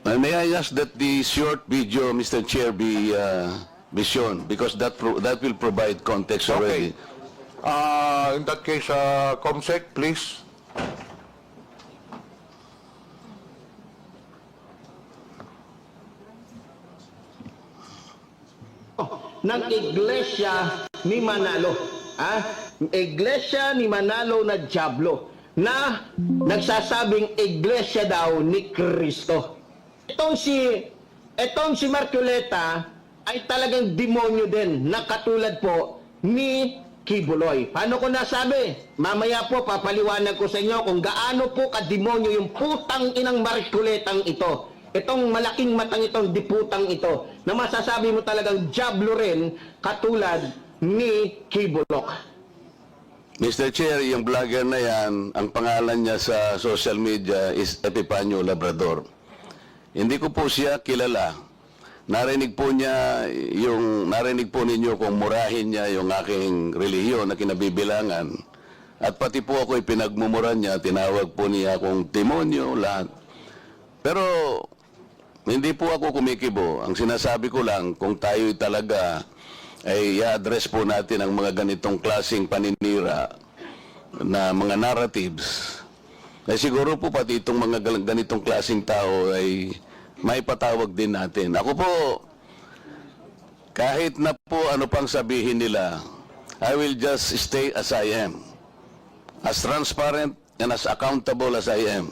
May I ask that the short video, Mr. Chair, be shown because that will provide context already. Okay. In that case, Comsec, please. Ng Iglesia ni Manalo. Iglesia ni Manalo na Diablo na nagsasabing iglesia daw ni Kristo. Itong si Marcoleta ay talagang demonyo din na katulad po ni Kibuloy. Paano ko nasabi? Mamaya po papaliwanag ko sa inyo kung gaano po kademonyo yung putang inang Marcoletang ito. Itong malaking matang itong diputang ito na masasabi mo talagang diablo rin katulad ni Kibulok. Mr. Chair, yung vlogger na yan, ang pangalan niya sa social media is Epifanio Labrador. Hindi ko po siya kilala. Narinig po ninyo kung murahin niya yung aking relihiyon na kinabibilangan. At pati po ako pinagmumura niya, tinawag po niya akong demonyo, lahat. Pero hindi po ako kumikibo. Ang sinasabi ko lang, kung tayo talaga ay i-address po natin ang mga ganitong klaseng paninira na mga narratives, ay siguro po pati itong mga ganitong klaseng tao ay may patawag din natin. Ako po, kahit na po ano pang sabihin nila, I will just stay as I am. As transparent and as accountable as I am.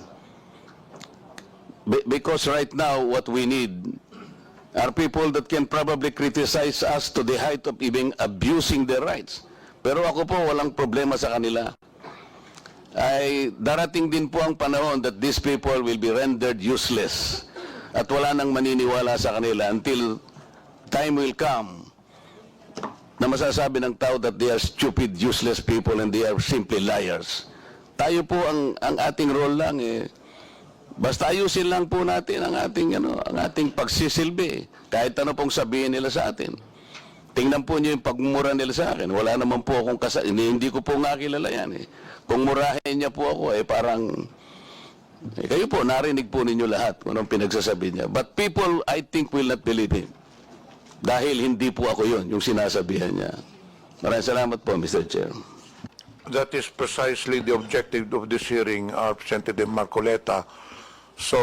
Because right now, what we need are people that can probably criticize us to the height of even abusing their rights. Pero ako po, walang problema sa kanila. Ay darating din po ang panahon that these people will be rendered useless. At wala nang maniniwala sa kanila until time will come na masasabi ng tao that they are stupid, useless people and they are simply liars. Tayo po, ang ating role lang basta ayusin lang po natin ang ating pagsisilbi. Kahit ano pong sabihin nila sa atin. Tingnan po niyo yung pagmumura nila sa akin. Wala naman po akong hindi ko po nga kilala yan. Kung murahin niya po ako, parang kayo po, narinig po ninyo lahat kung anong pinagsasabi niya. But people, I think, will not believe him. Dahil hindi po ako yun, yung sinasabihan niya. Maraming salamat po, Mr. Chair. That is precisely the objective of this hearing, Representative Marcoleta. So,